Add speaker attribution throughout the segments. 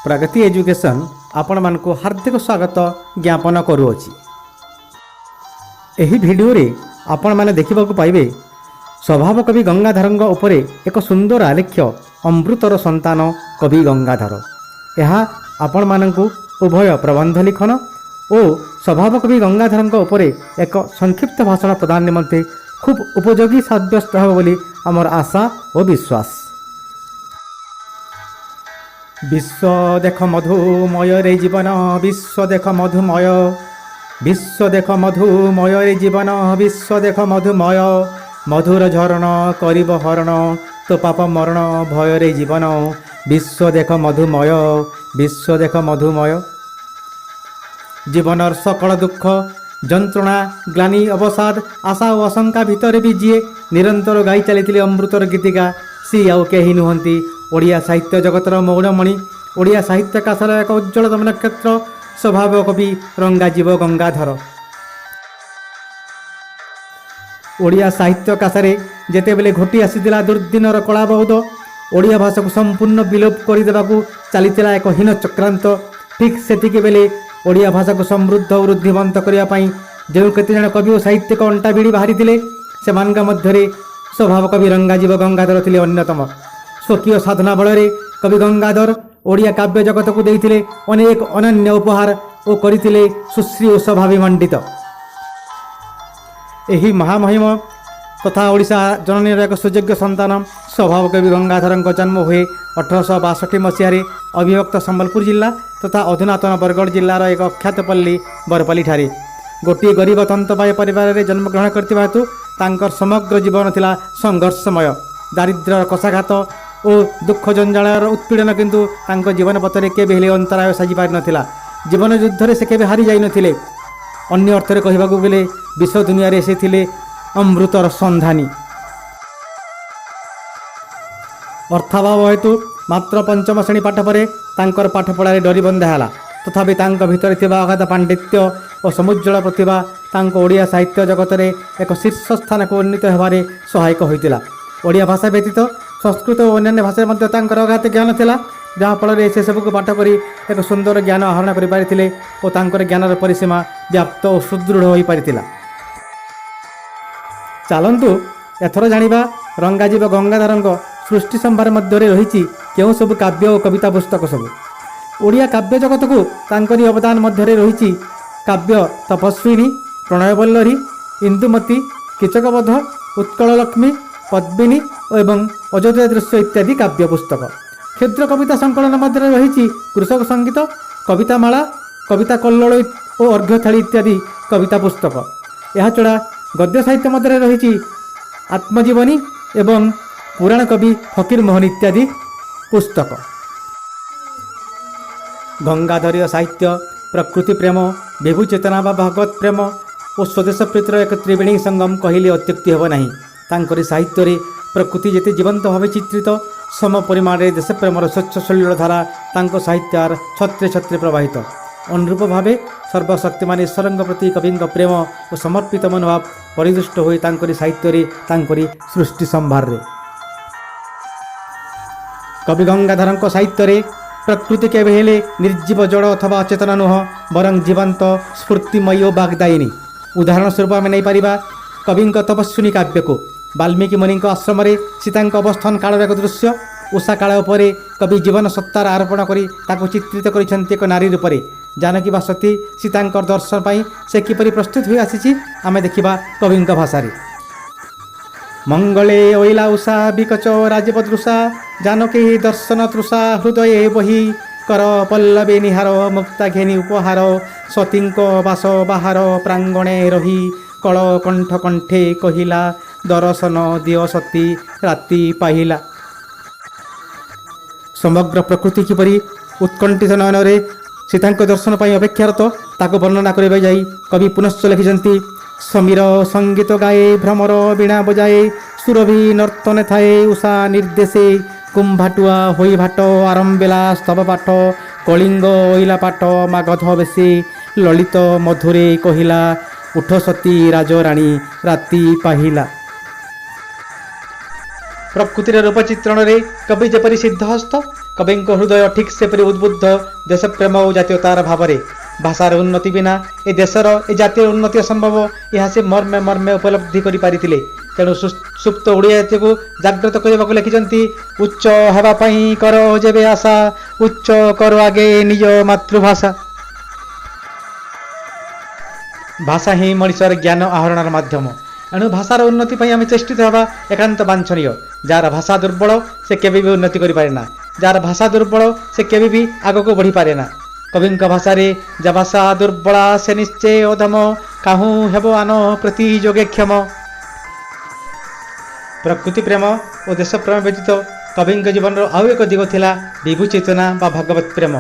Speaker 1: प्रगति education आपण मानकु हार्दिक स्वागत ज्ञापन करुअछि। एही भिडियो रे आपण माने देखिबाकू पाइबे स्वभाव कवि गंगाधरंग उपरे एक सुंदर आलेख्य अमृतर संतान कवि गंगाधर। यह आपण मानकु उभय प्रबंध लिखन और स्वभाव कवि गंगाधरंग उपरे एक संक्षिप्त भाषण प्रदान निमंते खूब उपयोगी साब्यस्त हो बोली आमर आशा और विश्वास। विश्व देख मधुमय रे जीवन, विश्व देख मधुमय, विश्व देख मधुमय रे जीवन, विश्व देख मधुमय, मधुर झरण करिब हरण, तो पाप मरण भय रे जीवन, विश्व देख मधुमय, विश्व देख मधुमय। जीवनर सकल दुख जंत्रणा ग्लानी अवसाद आशा और आशंका भितर भी जीए निरंतर गाई चली अमृतर गीतिका सी आउ कहीं नुहंती ओडिया साहित्य जगतर मौड़मणि, ओडिया साहित्य काशर एक उज्ज्वलतम नक्षत्र स्वभाव कवि रंगाजीव गंगाधर। ओडिया साहित्य काशरे जेतेबेले घटी आसीथिला दुर्दिनर कला बहुत ओडिया भाषा को संपूर्ण विलोप करदेवाकू चलीथिला एक हीन चक्रांत, ठीक सेतिके बेले ओडिया भाषा को समृद्ध और वृद्धिवंत करने जो केते जन कवि और साहित्यिक अंटा भिड़ी बाहरी से मध्य स्वभाव कवि रंगाजीव गंगाधर थिले अन्यतम। स्वकीय साधना बल कवि गंगाधर ओडिया काव्य जगत को देइथिले अनेक अनन्य उपहार और करथिले सुश्री और स्वभाविमंडित। एही महामहिम तथा ओडिशा जननीर एक सुयोग्य संतान स्वभाव कवि गंगाधर जन्म हुए 1862 मसीह अविभक्त संबलपुर जिला तथा अधुनातन बरगढ़ जिलार एक अख्यातपल्ली बरपल्ली ठारे गोटे गरीब तंतबाय परिवार में जन्मग्रहण करथिबा हेतु तांकर समग्र जीवन थिला संघर्षमय। दारिद्र्यर कषाघात और दुख जंजालर उत्पीड़न किंतु तांको जीवन पथरे केबे हेले अंतराय साजी पारि नथिला। जीवन युद्ध से केबे हारी जाई नथिले। अन्य अर्थ रे कहिबाकू गेले विश्व दुनिया रे से थिले अमृतर संधानी। अर्थाभाव हेतु मात्र पंचम श्रेणी पाठ पर तांकर पाठपढ़ारे डरी बंधा है, तथापि तांको भितर थिबा अगाध पांडित्य और समुज्ज्वल प्रतिभा तांको ओडिया साहित्य जगत में एक शीर्ष स्थान को उन्नीत होबारे सहायक होइतिला। ओडिया भाषा व्यतीत संस्कृत और अन्य भाषा मध्य तांकर अगाध ज्ञान थिला, जहाँ फल से सबको पाठ करी एक सुंदर ज्ञान आहरण करि पारिथिले और तांकर ज्ञानर परिसीमा व्याप्त और सुदृढ़ होई पारिथिला। चलतु एथर जानिबा रंगाजीव गंगाधरंग सृष्टि संभार मध्य रही केउं सब काव्य और कविता पुस्तक सब। ओडिया काव्य जगत को तांकरी अवदान मध्य रही काव्य तपस्विनी, प्रणयवल्लरी, इंदुमती, कीचकवध, उत्कल लक्ष्मी, पद्मिनी एवं अयोध्या दृश्य इत्यादि काव्य पुस्तक। क्षुद्र कविता संकलन मध्य रही कृषक संगीत, कवितामाला, कविता कल्लोल और अर्घ्यथाली इत्यादि कविता पुस्तक। यह छड़ा गद्य साहित्य मध्य रही आत्मजीवनी एवं पुराण कवि फकीर मोहन इत्यादि पुस्तक। गंगाधरीय साहित्य प्रकृति प्रेम, विभु चेतना व भगवत प्रेम और स्वदेश प्रीतिर एक त्रिवेणी संगम कहले अत्युक्ति हेब नहीं। तांकरी साहित्य रे प्रकृति जेते जीवंत भाव चित्रित सम परिमाण रे देश प्रेमर स्वच्छ सलिल धारा तांको साहित्यार छत्रे छत्रे प्रवाहित। अनुरूप भावे सर्वशक्तिमान ईश्वरंग प्रति कविंग प्रेम और समर्पित मनोभाव परिदृष्ट होई तांकरी साहित्य रे तांकरी सृष्टि संभार रे। कवि गंगाधरंक साहित्य रे प्रकृति केबे हेले निर्जीव जड़ अथवा अचेतन नुह, बरं जीवंत स्फूर्तिमयी और बागदायिनी। उदाहरण स्वरूप आम नहीं पारिबा कविंक तपस्विनी काव्य को। वाल्मीकि मुनि आश्रम सीता अवस्थान कालर एक दृश्य उषा काल उपर कवि जीवन सत्तार आरोपण करी ताको चित्रित करिसेंती एक नारी रूप में। जानकी वा सती सीता दर्शन पाई से किपरि प्रस्तुत हो आसी आम देखा कविंक भाषा। मंगले ओइला उषा विकच राजपदृषा, जानकी दर्शन तृषा हृदय बही, कर पल्लवी निहार मुक्ता घेनी उपहार, सतींक बास बाहार प्रांगणे रही, कल कंठ कंठे कहिला, दर्शन दियो सती राति पाहिला। समग्र प्रकृति किपरि उत्कंठित नयन रे सीता दर्शन पाई अपेक्षारत ताको वर्णना करबा जाई कवि पुनश्च लिखिजंती। समीर संगीत गाए भ्रमर वीणा बजाए, सुरभि नर्तने थाए उषा निर्देशे, कुंभाटुआ होई भाट आरंभेला स्तव पाठ, कलिंग ओइला पाठ मागध बेसे, ललित मधुरे कहिला, उठ सती राजराणी राति पाहिला। प्रकृतिर रूप चित्रण रे कवि जेपरि सिद्धहस्त कविଙ୍କ हृदय ठीक सेपरि उद्बुद्ध देशप्रेम और जातीयतार भावरे भाषार उन्नति बिना ए देशर ए जातीय उन्नति असंभव यह से मर्मे मर्मे उपलब्धि करि पारिथिले। तेणु सुप्त ओडिया जातिକୁ जागृत କରିବାକୁ लिखिଛନ୍ତି उच्च हेबा पई कर जेबे आशा उच्च कर आगे निज मातृभाषा। भाषा ही मनुष्यर ज्ञान आहरणर माध्यम। एणु भाषार उन्नति पई आम चेष्टित हेबा एकांत वांछनीय। जार भाषा दुर्बल से केबे भी उन्नति करि पारेना, जार भाषा दुर्बल से केबे भी आगको बढ़ी पारेना। कविଙ୍କ भाषारे जा भाषा दुर्बला से निश्चय अधम काहू हेब आन प्रति योगेक्षम। प्रकृति प्रेम और देश प्रेम व्यतीत कविଙ୍କ जीवन आउ एक दिग थिला विभु चेतना बा भगवत प्रेम।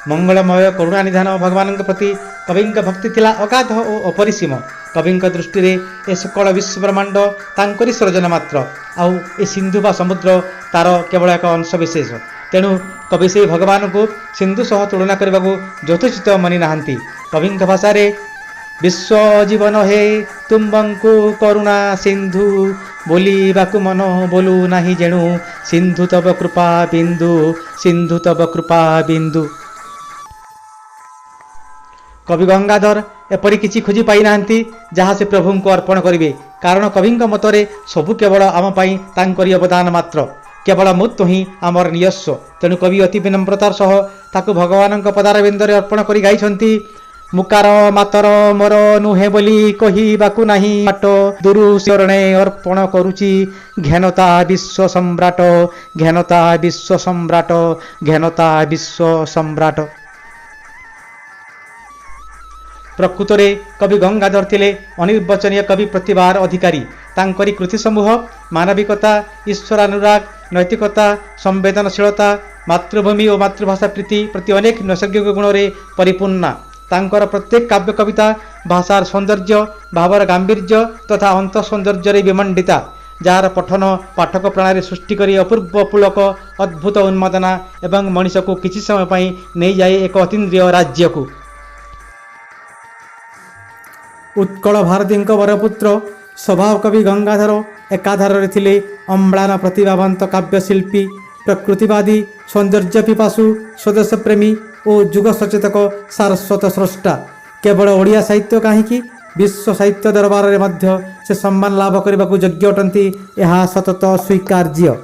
Speaker 1: मंगलमय करुणा निधान भगवान प्रति कविଙ୍କ भक्ति थिला अगाध और अपरिसीम। कविଙ୍କ दृष्टि रे ए सकल विश्व ब्रह्मांड तांकरी सृजन मात्र, आउ ए सिंधु बा समुद्र तार केवल एक अंश विशेष। तेणु कवि से भगवान को सिंधु सह तुलना करने को यथोचित मनी नाहांती। कविଙ୍କ भाषारे विश्व जीवन हे तुम्बंकु करुणा सिंधु बोलिबाकु मन बोलू नाही जेणु सिंधु तब कृपा बिंदु सिंधु तब कृपा बिंदु। कवि गंगाधर एपरी किछि खोजी पाई नाहांती जहाँ से प्रभु को अर्पण करिवे, कारण कविଙ୍କ मतरे सबु केवल आम पाई तांकरी अवदान मात्र, केवल मुत्व ही आमर नियस्व। तेणु कवि अति विनम्रतार सह ताकु भगवान पदार बिंदरे अर्पण करि गाइछन्ति। मुकार मातर मोर नुहे बोली कहिबाकु नाही बाट दुरु शरणे अर्पण करुचि घेनता विश्व सम्राट घेनता विश्व सम्राट घेनता विश्व सम्राट। प्रकृतरे कवि गंगाधर थिले अनिर्वचनीय कवि प्रतिभार अधिकारी। तांकरी कृति समूह मानविकता ईश्वरानुराग नैतिकता संवेदनशीलता मातृभूमि और मातृभाषा प्रीति प्रति अनेक नैसर्गिक गुण रे परिपूर्ण। तांकर प्रत्येक काव्य कविता भाषार सौंदर्य भावर गांभीर्य तथा अंत सौंदर्य विमंडिता, जार पठन पाठक प्रणाली सृष्टि करी अपूर्व पुलक अद्भुत उन्मादना एवं मनीष को किसी समय पाई नहीं जाए एक अतीन्द्रिय राज्य को। उत्कल भारती वरपुत्र स्वभाव कवि गंगाधर एकाधार थिले अम्लान प्रतिभावंत काव्यशिल्पी प्रकृतिवादी सौंदर्य पिपासु स्वदेश प्रेमी और जुग सचेतक सारस्वत स्रष्टा। केवल ओडिया साहित्य कहीं विश्व साहित्य दरबार में से सम्मान लाभ करने को योग्य अटंती, यह सतत स्वीकार्य।